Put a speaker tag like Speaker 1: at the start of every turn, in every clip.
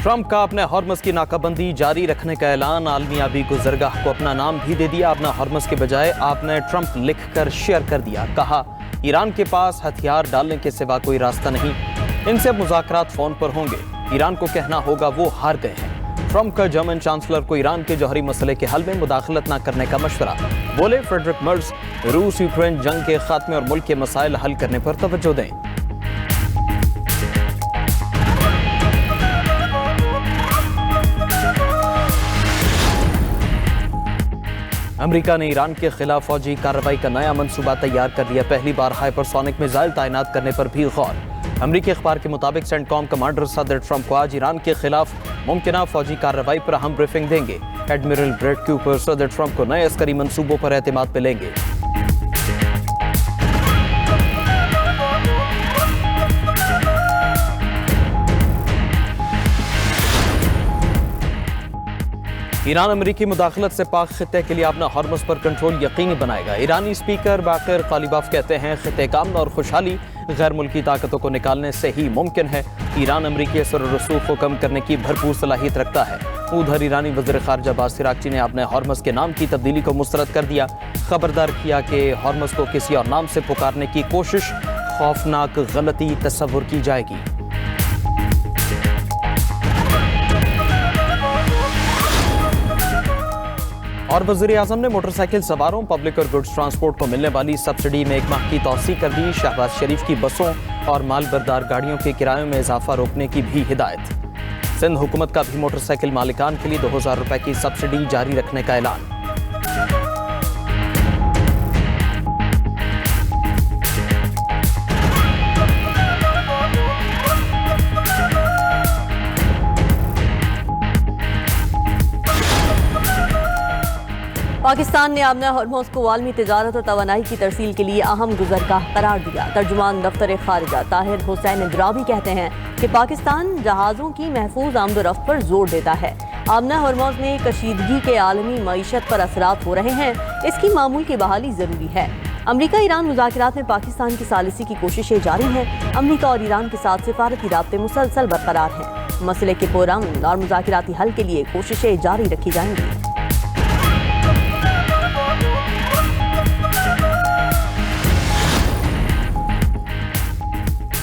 Speaker 1: Trump کا اپنے harms کی ناکابندی جاری رکھنے کا اعلان، عالمی آبی گزرگاہ کو اپنا نام بھی دے دیا۔ اپنا ہارمز کے بجائے آپ نے ٹرمپ لکھ کر شیئر کر دیا، کہا ایران کے پاس ہتھیار ڈالنے کے سوا کوئی راستہ نہیں، ان سے مذاکرات فون پر ہوں گے، ایران کو کہنا ہوگا وہ ہار گئے ہیں۔ ٹرمپ کا جرمن چانسلر کو ایران کے جوہری مسئلے کے حل میں مداخلت نہ کرنے کا مشورہ، بولے فریڈرک مرز روس یوکرین جنگ کے خاتمے اور ملک کے مسائل حل کرنے پر توجہ دیں۔ امریکہ نے ایران کے خلاف فوجی کارروائی کا نیا منصوبہ تیار کر لیا، پہلی بار ہائپرسونک میزائل تعینات کرنے پر بھی غور۔ امریکی اخبار کے مطابق سینٹ کام کمانڈر صدر ٹرمپ کو آج ایران کے خلاف ممکنہ فوجی کارروائی پر اہم بریفنگ دیں گے۔ ایڈمرل بریٹ کوپر صدر ٹرمپ کو نئے عسکری منصوبوں پر اعتماد پہ لیں گے۔ ایران امریکی مداخلت سے پاک خطے کے لیے اپنا ہارمز پر کنٹرول یقینی بنائے گا۔ ایرانی اسپیکر باقر قالیباف کہتے ہیں خطے کا امن اور خوشحالی غیر ملکی طاقتوں کو نکالنے سے ہی ممکن ہے۔ ایران امریکی اثر و رسوخ کو کم کرنے کی بھرپور صلاحیت رکھتا ہے۔ ادھر ایرانی وزیر خارجہ عباس عراقچی نے اپنے ہارمز کے نام کی تبدیلی کو مسترد کر دیا، خبردار کیا کہ ہارمز کو کسی اور نام سے پکارنے کی کوشش خوفناک غلطی تصور کی جائے گی۔ اور وزیر اعظم نے موٹر سائیکل سواروں، پبلک اور گڈز ٹرانسپورٹ کو ملنے والی سبسڈی میں 1 ماہ کی توسیع کر دی۔ شہباز شریف کی بسوں اور مال بردار گاڑیوں کے کرایوں میں اضافہ روکنے کی بھی ہدایت۔ سندھ حکومت کا بھی موٹر سائیکل مالکان کے لیے 2000 روپے کی سبسڈی جاری رکھنے کا اعلان۔
Speaker 2: پاکستان نے آبنہ ہرموز کو عالمی تجارت اور توانائی کی ترسیل کے لیے اہم گزرگاہ قرار دیا۔ ترجمان دفتر خارجہ طاہر حسین اندرابی کہتے ہیں کہ پاکستان جہازوں کی محفوظ آمد و رفت پر زور دیتا ہے۔ آبنہ ہرموز میں کشیدگی کے عالمی معیشت پر اثرات ہو رہے ہیں، اس کی معمول کی بحالی ضروری ہے۔ امریکہ ایران مذاکرات میں پاکستان کی ثالثی کی کوششیں جاری ہیں۔ امریکہ اور ایران کے ساتھ سفارتی رابطے مسلسل برقرار ہیں۔ مسئلے کے پرامن اور مذاکراتی حل کے لیے کوششیں جاری رکھی جائیں گی۔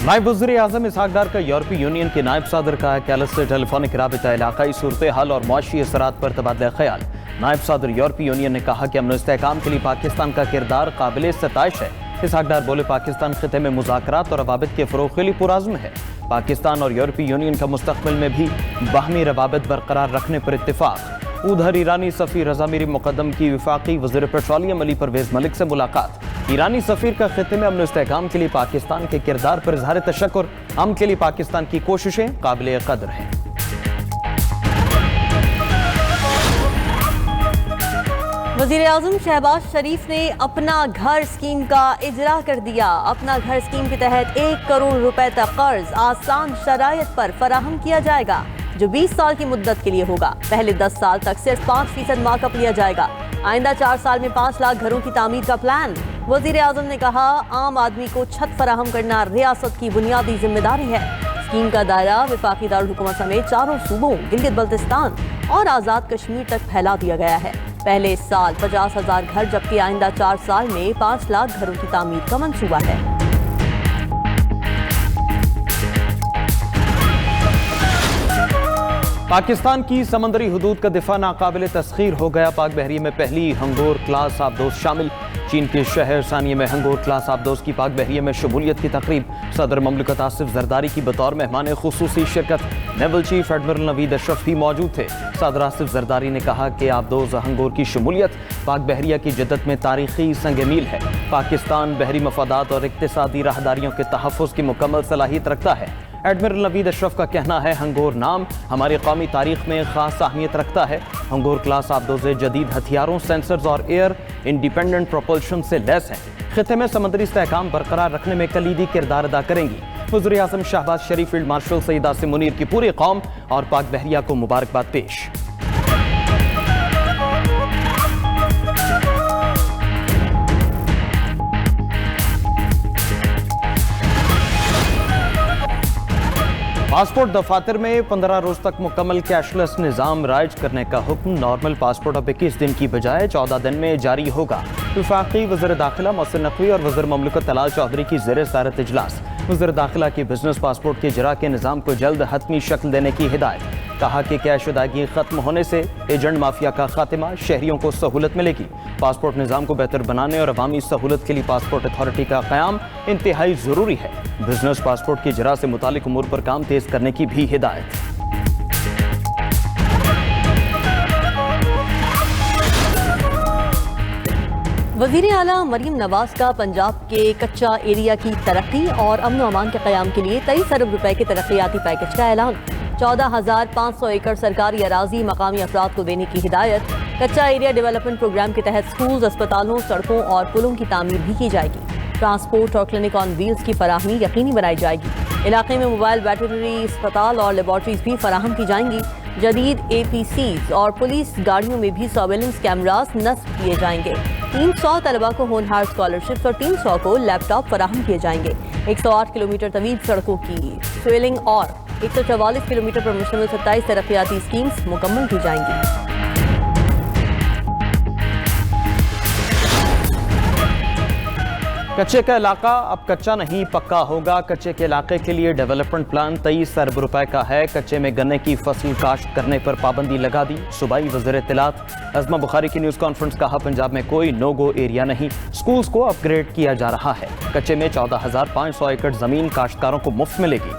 Speaker 1: نائب وزیر اعظم اسحاق ڈار کا یورپی یونین کے نائب صدر کا کیلس سے ٹیلی فونک رابطہ علاقائی صورتحال اور معاشی اثرات پر تبادلہ خیال۔ نائب صدر یورپی یونین نے کہا کہ امن و استحکام کے لیے پاکستان کا کردار قابل ستائش ہے۔ اسحاق ڈار بولے پاکستان خطے میں مذاکرات اور روابط کے فروغ کے لیے پرعزم ہے۔ پاکستان اور یورپی یونین کا مستقبل میں بھی باہمی روابط برقرار رکھنے پر اتفاق۔ ادھر ایرانی سفیر رضا میری مقدم کی وفاقی وزیر پیٹرولیم علی پرویز ملک سے ملاقات۔ ایرانی سفیر کا خطے میں امن و استحکام کے لیے پاکستان کے کردار پر اظہار تشکر، امن کے لیے پاکستان کی کوششیں قابل قدر ہیں۔
Speaker 2: وزیر اعظم شہباز شریف نے اپنا گھر اسکیم کا اجرا کر دیا۔ اپنا گھر اسکیم کے تحت 1 کروڑ روپے تک قرض آسان شرائط پر فراہم کیا جائے گا، جو 20 سال کی مدت کے لیے ہوگا۔ پہلے 10 سال تک صرف 5% مارک اپ لیا جائے گا۔ آئندہ 4 سال میں 5 لاکھ گھروں کی تعمیر کا پلان۔ وزیر اعظم نے کہا عام آدمی کو چھت فراہم کرنا ریاست کی بنیادی ذمہ داری ہے۔ اسکیم کا دائرہ وفاقی دارالحکومت سمیت 4 صوبوں گلگت بلتستان اور آزاد کشمیر تک پھیلا دیا گیا ہے۔ پہلے سال 50,000 گھر، جبکہ آئندہ 4 سال میں 5 لاکھ گھروں کی تعمیر کا منصوبہ ہے۔
Speaker 1: پاکستان کی سمندری حدود کا دفاع ناقابل تسخیر ہو گیا، پاک بحریے میں پہلی ہنگور کلاس آبدوز شامل۔ چین کے شہر ثانیہ میں ہنگور کلاس آبدوز کی پاک بحریے میں شمولیت کی تقریب، صدر مملکت آصف زرداری کی بطور مہمان خصوصی شرکت، نیول چیف ایڈمرل نوید اشرف بھی موجود تھے۔ صدر آصف زرداری نے کہا کہ آبدوز ہنگور کی شمولیت پاک بحریہ کی جدت میں تاریخی سنگ میل ہے۔ پاکستان بحری مفادات اور اقتصادی راہداریوں کے تحفظ کی مکمل صلاحیت رکھتا ہے۔ ایڈمرل نوید اشرف کا کہنا ہے ہنگور نام ہماری قومی تاریخ میں خاص اہمیت رکھتا ہے۔ ہنگور کلاس آبدوزیں جدید ہتھیاروں، سینسرز اور ایئر انڈیپینڈنٹ پروپلشن سے لیس ہیں، خطے میں سمندری استحکام برقرار رکھنے میں کلیدی کردار ادا کریں گی۔ وزیر اعظم شہباز شریف، فیلڈ مارشل سید عاصم منیر کی پوری قوم اور پاک بحریہ کو مبارکباد پیش۔ پاسپورٹ دفاتر میں 15 روز تک مکمل کیش لیس نظام رائج کرنے کا حکم۔ نارمل پاسپورٹ اب 21 دن کی بجائے 14 دن میں جاری ہوگا۔ وفاقی وزیر داخلہ محسن نقوی اور وزیر مملکت طلال چودھری کی زیر صدارت اجلاس۔ وزیر داخلہ کی بزنس پاسپورٹ کے اجراء کے نظام کو جلد حتمی شکل دینے کی ہدایت۔ کہا کہ کیش ادائیگی ختم ہونے سے ایجنٹ مافیا کا خاتمہ، شہریوں کو سہولت ملے گی۔ پاسپورٹ نظام کو بہتر بنانے اور عوامی سہولت کے لیے پاسپورٹ اتھارٹی کا قیام انتہائی ضروری ہے۔ بزنس پاسپورٹ کے اجراء سے متعلق امور پر کام تیز کرنے کی بھی ہدایت۔
Speaker 2: وزیر اعلیٰ مریم نواز کا پنجاب کے کچا ایریا کی ترقی اور امن و امان کے قیام کے لیے 23 ارب روپے کے ترقیاتی پیکج کا اعلان۔ 14,500 ایکڑ سرکاری اراضی مقامی افراد کو دینے کی ہدایت۔ کچا ایریا ڈیولپمنٹ پروگرام کے تحت سکولز، اسپتالوں، سڑکوں اور پلوں کی تعمیر بھی کی جائے گی۔ ٹرانسپورٹ اور کلینک آن ویلز کی فراہمی یقینی بنائی جائے گی۔ علاقے میں موبائل ویٹرنری اسپتال اور لیبارٹریز بھی فراہم کی جائیں گی۔ جدید APCs اور پولیس گاڑیوں میں بھی سرویلنس کیمراز نصب کیے جائیں گے۔ 300 طلباء کو ہونہار اسکالرشپس اور 300 کو لیپ ٹاپ فراہم کیے جائیں گے۔ 108 کلومیٹر طویل سڑکوں کی سویلنگ اور 144 کلومیٹر پر مشتمل 27 ترقیاتی اسکیمز مکمل کی جائیں گی۔
Speaker 1: کچے کا علاقہ اب کچا نہیں پکا ہوگا۔ کچے کے علاقے کے لیے ڈیولپمنٹ پلان 23 ارب روپے کا ہے۔ کچے میں گنے کی فصل کاشت کرنے پر پابندی لگا دی۔ صوبائی وزیر اطلاعات عظمہ بخاری کی نیوز کانفرنس۔ کہا پنجاب میں کوئی نو گو ایریا نہیں، سکولز کو اپ گریڈ کیا جا رہا ہے۔ کچے میں 14,500 ایکڑ زمین کاشتکاروں کو مفت ملے گی۔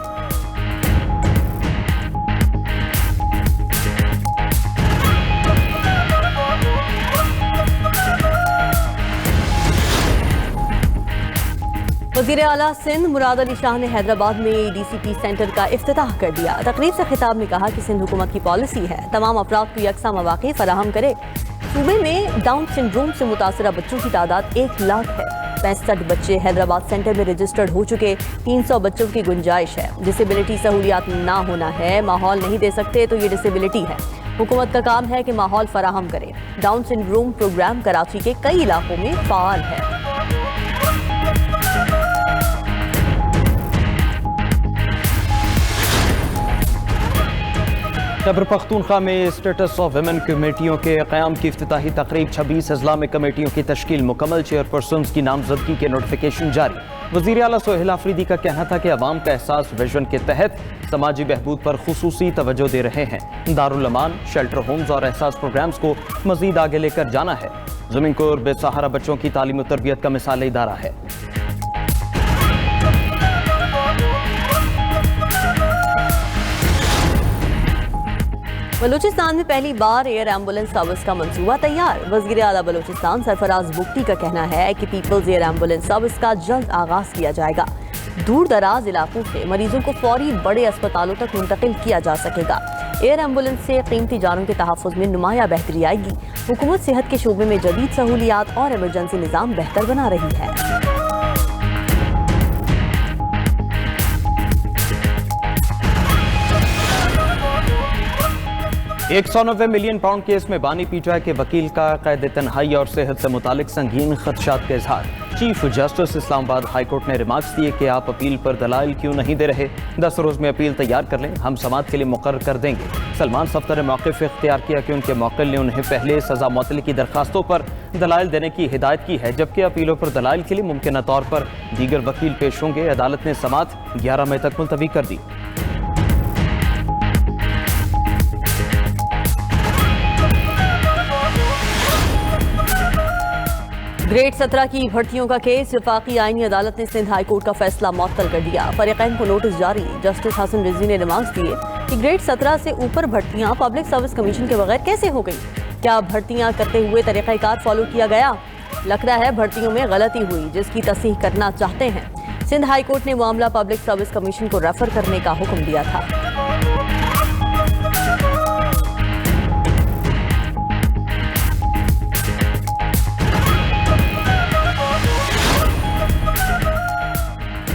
Speaker 2: وزیر اعلیٰ سندھ مراد علی شاہ نے حیدرآباد میں DCP سینٹر کا افتتاح کر دیا۔ تقریب سے خطاب میں کہا کہ سندھ حکومت کی پالیسی ہے تمام افراد کو یکساں مواقع فراہم کرے۔ صوبے میں ڈاؤن سنڈروم سے متاثرہ بچوں کی تعداد 1 لاکھ ہے۔ 65 بچے حیدرآباد سینٹر میں رجسٹرڈ ہو چکے۔ 300 بچوں کی گنجائش ہے۔ ڈسیبلٹی سہولیات نہ ہونا ہے، ماحول نہیں دے سکتے تو یہ ڈسیبلٹی ہے۔ حکومت کا کام ہے کہ ماحول فراہم کرے۔ ڈاؤن سنڈروم پروگرام کراچی کے کئی علاقوں میں فعال ہے۔
Speaker 1: خیبر پختونخوا میں اسٹیٹس آف ویمن کمیٹیوں کے قیام کی افتتاحی تقریب۔ 26 اضلاع میں کمیٹیوں کی تشکیل مکمل۔ چیئرپرسنز کی نامزدگی کے نوٹیفیکیشن جاری۔ وزیر اعلیٰ سہیل آفریدی کا کہنا تھا کہ عوام کا احساس ویژن کے تحت سماجی بہبود پر خصوصی توجہ دے رہے ہیں۔ دارالامان، شیلٹر ہومز اور احساس پروگرامز کو مزید آگے لے کر جانا ہے۔ زمین کور بے سہارا بچوں کی تعلیم و تربیت کا مثالی ادارہ ہے۔
Speaker 2: بلوچستان میں پہلی بار ایئر ایمبولنس سروس کا منصوبہ تیار۔ وزیر اعلیٰ بلوچستان سرفراز بگٹی کا کہنا ہے کہ پیپلز ایئر ایمبولنس سروس کا جلد آغاز کیا جائے گا۔ دور دراز علاقوں سے مریضوں کو فوری بڑے اسپتالوں تک منتقل کیا جا سکے گا۔ ایئر ایمبولنس سے قیمتی جانوں کے تحفظ میں نمایاں بہتری آئے گی۔ حکومت صحت کے شعبے میں جدید سہولیات اور ایمرجنسی نظام بہتر بنا رہی ہے۔
Speaker 1: 190 ملین پاؤنڈ کیس میں بانی پی ٹی آئی کے وکیل کا قید تنہائی اور صحت سے متعلق سنگین خدشات کا اظہار۔ چیف جسٹس اسلام آباد ہائی کورٹ نے ریمارکس دیے کہ آپ اپیل پر دلائل کیوں نہیں دے رہے، 10 روز میں اپیل تیار کر لیں، ہم سماعت کے لیے مقرر کر دیں گے۔ سلمان صفدر نے موقف اختیار کیا کہ ان کے موکل نے انہیں پہلے سزا معطلی کی درخواستوں پر دلائل دینے کی ہدایت کی ہے، جبکہ اپیلوں پر دلائل کے لیے ممکنہ طور پر دیگر وکیل پیش ہوں گے۔ عدالت نے سماعت 11 مئی تک ملتوی کر دی۔
Speaker 2: گریڈ 17 کی بھرتیوں کا کیس، وفاقی آئینی عدالت نے سندھ ہائی کورٹ کا فیصلہ معطل کر دیا۔ فریقین کو نوٹس جاری۔ جسٹس حسن رضوی نے ریمارکس دیے کہ گریڈ 17 سے اوپر بھرتیاں پبلک سروس کمیشن کے بغیر کیسے ہو گئی؟ کیا بھرتیاں کرتے ہوئے طریقہ کار فالو کیا گیا؟ لگتا ہے بھرتیوں میں غلطی ہوئی جس کی تصحیح کرنا چاہتے ہیں۔ سندھ ہائی کورٹ نے معاملہ پبلک سروس کمیشن کو ریفر کرنے کا حکم دیا تھا۔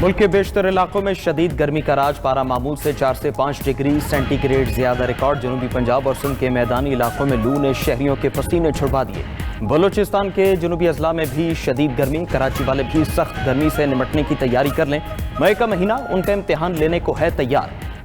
Speaker 1: ملک کے بیشتر علاقوں میں شدید گرمی کا راج، پارہ معمول سے 4 سے 5 ڈگری سینٹی گریڈ زیادہ ریکارڈ۔ جنوبی پنجاب اور سندھ کے میدانی علاقوں میں لو نے شہریوں کے پسینے چھڑوا دیے۔ بلوچستان کے جنوبی اضلاع میں بھی شدید گرمی، کراچی والے بھی سخت گرمی سے نمٹنے کی تیاری کر لیں۔ مئی کا مہینہ ان کا امتحان لینے کو ہے تیار۔